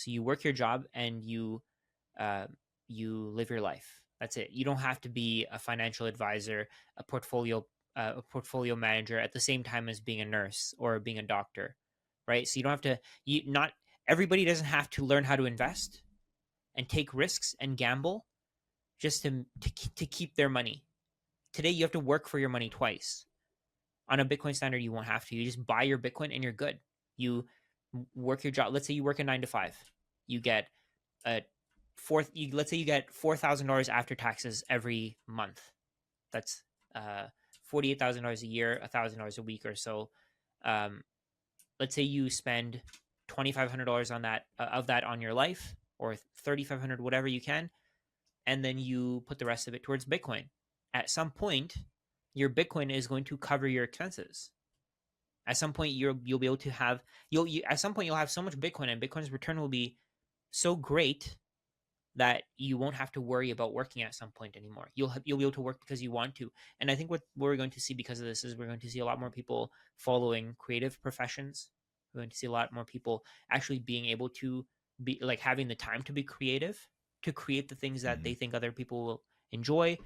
So you work your job and you live your life. That's it. You don't have to be a financial advisor, a portfolio manager at the same time as being a nurse or being a doctor, right? So you don't have to. Not everybody doesn't have to learn how to invest and take risks and gamble just to keep their money. Today you have to work for your money twice. On a Bitcoin standard, you won't have to. You just buy your Bitcoin and you're good. You work your job. Let's say you work a 9 to 5. You get a let's say you get $4,000 after taxes every month. That's $48,000 a year, $1,000 a week or so. Let's say you spend $2,500 on that of that on your life, or $3,500, whatever you can, and then you put the rest of it towards Bitcoin. At some point, your Bitcoin is going to cover your expenses. At some point, you'll be able to have at some point you'll have so much Bitcoin, and Bitcoin's return will be so great that you won't have to worry about working at some point anymore. You'll be able to work because you want to. And I think what we're going to see because of this is we're going to see a lot more people following creative professions. We're going to see a lot more people actually being able to be like having the time to be creative, to create the things that they think other people will enjoy.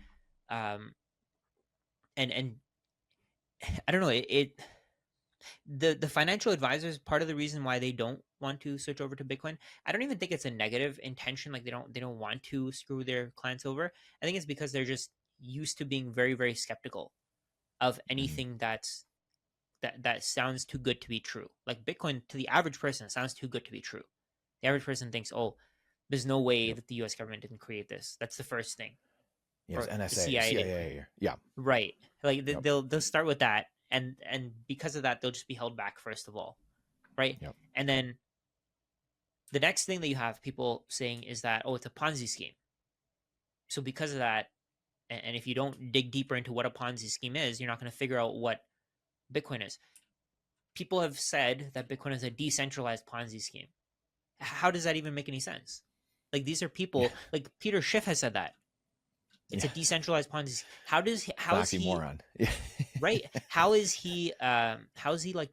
And I don't know, the financial advisors, part of the reason why they don't want to switch over to Bitcoin, I don't even think it's a negative intention. Like they don't want to screw their clients over. I think it's because they're just used to being very, very skeptical of anything that sounds too good to be true. Like Bitcoin to the average person sounds too good to be true. The average person thinks, oh, there's no way that the US government didn't create this. That's the first thing. Yes, or NSA, the CIA. CIA. Yeah. Right. Like they'll start with that, and because of that, they'll just be held back first of all, right? Yep. And then the next thing that you have people saying is that, oh, it's a Ponzi scheme. So because of that, and if you don't dig deeper into what a Ponzi scheme is, you're not going to figure out what Bitcoin is. People have said that Bitcoin is a decentralized Ponzi scheme. How does that even make any sense? Like these are people like Peter Schiff has said that. It's a decentralized Ponzi. How is he moron? Right? How is he like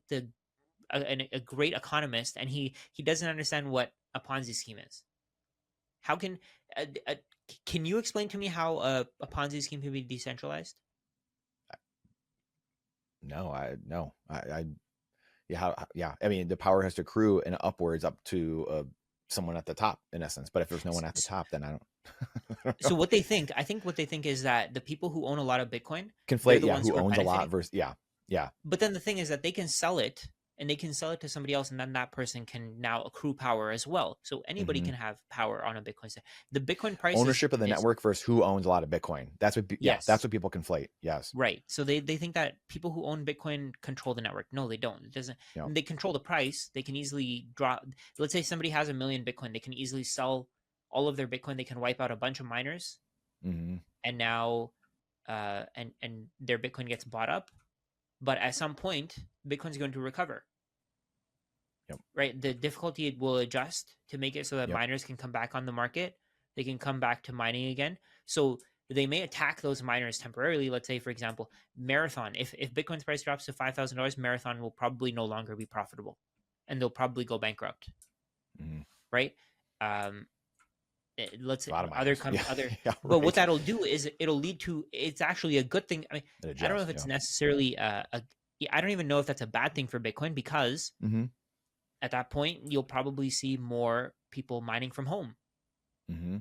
a great economist and he doesn't understand what a Ponzi scheme is? How can you explain to me how a Ponzi scheme can be decentralized? I mean, the power has to accrue and upwards up to someone at the top, in essence. But if there's no one at the top, then I don't. So what they think, I think what they think is that the people who own a lot of Bitcoin conflate, who owns a lot versus, But then the thing is that they can sell it, and they can sell it to somebody else, and then that person can now accrue power as well. So anybody can have power on a Bitcoin. The Bitcoin price ownership of the network versus who owns a lot of Bitcoin. That's what, that's what people conflate. Yes. Right. So they think that people who own Bitcoin control the network. No, they don't. It doesn't. They control the price. They can easily drop. Let's say somebody has 1 million Bitcoin. They can easily sell all of their Bitcoin. They can wipe out a bunch of miners, and now, and their Bitcoin gets bought up. But at some point, Bitcoin's going to recover. Right? The difficulty will adjust to make it so that miners can come back on the market. They can come back to mining again. So they may attack those miners temporarily. Let's say, for example, Marathon. If Bitcoin's price drops to $5,000, Marathon will probably no longer be profitable, and they'll probably go bankrupt. Right? Let's say other. But what that'll do is it'll lead to. It's actually a good thing. I mean, I don't know if it's necessarily I don't even know if that's a bad thing for Bitcoin, because at that point you'll probably see more people mining from home.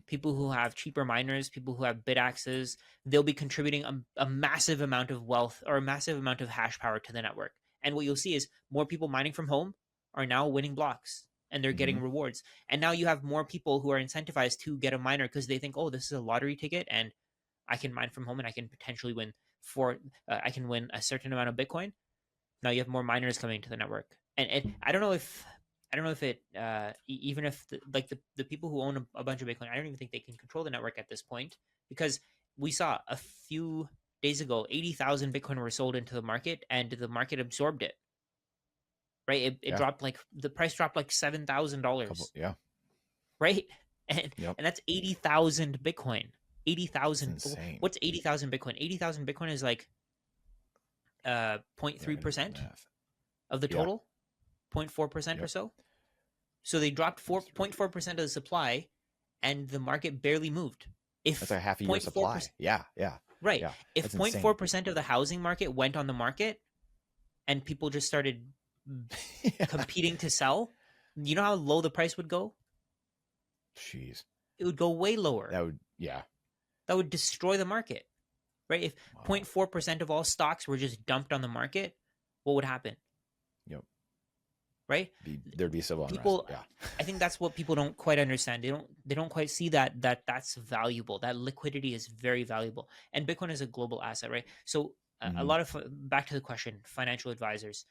People who have cheaper miners, people who have bit axes, they'll be contributing a massive amount of wealth or a massive amount of hash power to the network. And what you'll see is more people mining from home are now winning blocks, and they're getting rewards. And now you have more people who are incentivized to get a miner because they think, oh, this is a lottery ticket, and I can mine from home, and I can potentially win I can win a certain amount of Bitcoin. Now you have more miners coming to the network, and I don't know if it even if the people who own a bunch of Bitcoin, I don't even think they can control the network at this point, because we saw a few days ago 80,000 Bitcoin were sold into the market, and the market absorbed it. Right? It dropped, like the price dropped like $7,000. Right? And that's 80,000 Bitcoin. 80,000. What's 80,000 Bitcoin? 80,000 Bitcoin is like 0.3% of the total. 0.4% or so. So they dropped 4.4% of the supply, and the market barely moved. That's If like half a year supply. 0.4%, Yeah, yeah, right? yeah. If That's zero point insane. 0.4% of the housing market went on the market, and people just started Yeah. competing to sell, you know how low the price would go? Jeez, It would go way lower. that would, yeah. That would destroy the market, right? If Wow. 0.4% of all stocks were just dumped on the market, what would happen, Yep. right? There'd be civil unrest. People, Yeah. I think that's what people don't quite understand. They don't quite see that's valuable. That liquidity is very valuable, and Bitcoin is a global asset, right? So a Hmm. lot of, back to the question, financial advisors,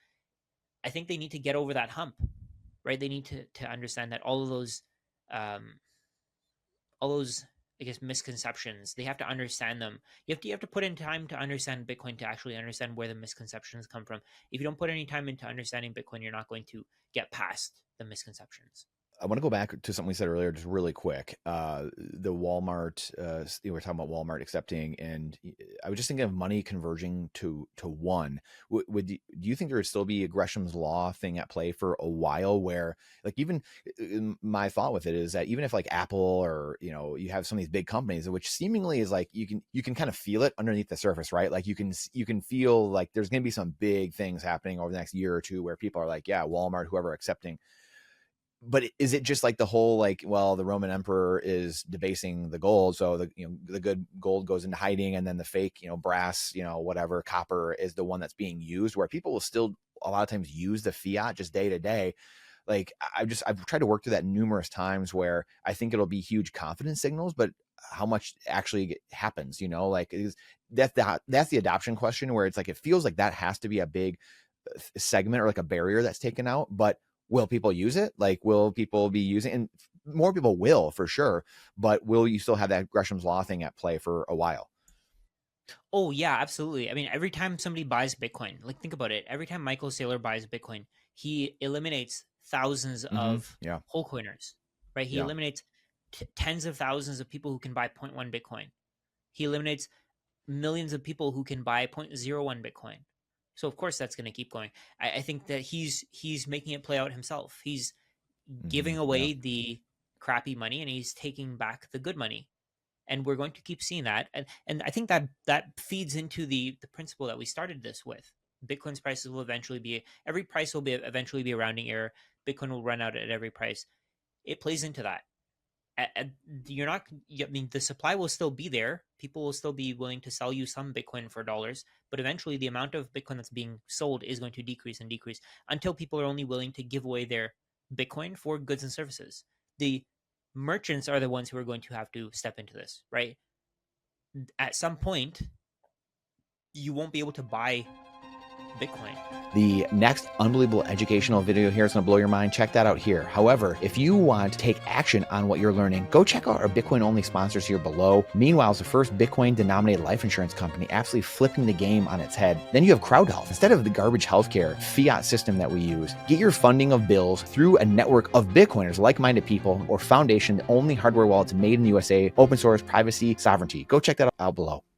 I think they need to get over that hump, right? They need to understand that um, all those, I guess, misconceptions, they have to understand them. You have to put in time to understand Bitcoin, to actually understand where the misconceptions come from. If you don't put any time into understanding Bitcoin, you're not going to get past the misconceptions. I want to go back to something we said earlier, just really quick. The Walmart, we were talking about Walmart accepting, and I was just thinking of money converging to one. Do you think there would still be a Gresham's law thing at play for a while, where, like, even my thought with it is that even if like Apple, or you have some of these big companies, which seemingly is like you can kind of feel it underneath the surface, right? Like you can feel like there's going to be some big things happening over the next year or two where people are like, yeah, Walmart, whoever, accepting. But is it just like the whole, like, well, the Roman emperor is debasing the gold, so the good gold goes into hiding, and then the fake brass, whatever, copper, is the one that's being used, where people will still a lot of times use the fiat just day to day. Like, I've tried to work through that numerous times, where I think it'll be huge confidence signals, but how much actually happens, like, that's the adoption question, where it's like it feels like that has to be a big segment, or like a barrier that's taken out. But will people use it? Like, will people be using, and more people will for sure, but will you still have that Gresham's law thing at play for a while? Oh yeah, absolutely. I mean, every time somebody buys Bitcoin, like, think about it. Every time Michael Saylor buys Bitcoin, he eliminates thousands Mm-hmm. of Yeah. whole coiners, right? He Yeah. eliminates tens of thousands of people who can buy zero point 0.1 Bitcoin. He eliminates millions of people who can buy 0.01 Bitcoin. So of course that's going to keep going. I think that he's making it play out himself. He's Mm-hmm. giving Yeah. away the crappy money, and he's taking back the good money, and we're going to keep seeing that. And I think that feeds into the principle that we started this with. Bitcoin's prices will eventually be, every price will be eventually be a rounding error. Bitcoin will run out at every price. It plays into that. You're not, I mean, the supply will still be there. People will still be willing to sell you some Bitcoin for dollars, but eventually the amount of Bitcoin that's being sold is going to decrease and decrease, until people are only willing to give away their Bitcoin for goods and services. The merchants are the ones who are going to have to step into this, right? At some point, you won't be able to buy Bitcoin. The next unbelievable educational video here is going to blow your mind. Check that out here. However, if you want to take action on what you're learning, go check out our Bitcoin only sponsors here below. Meanwhile, it's the first Bitcoin denominated life insurance company, absolutely flipping the game on its head. Then you have Crowd Health. Instead of the garbage healthcare fiat system that we use, get your funding of bills through a network of Bitcoiners, like-minded people, or foundation, the only hardware wallets made in the USA, open source, privacy, sovereignty. Go check that out below.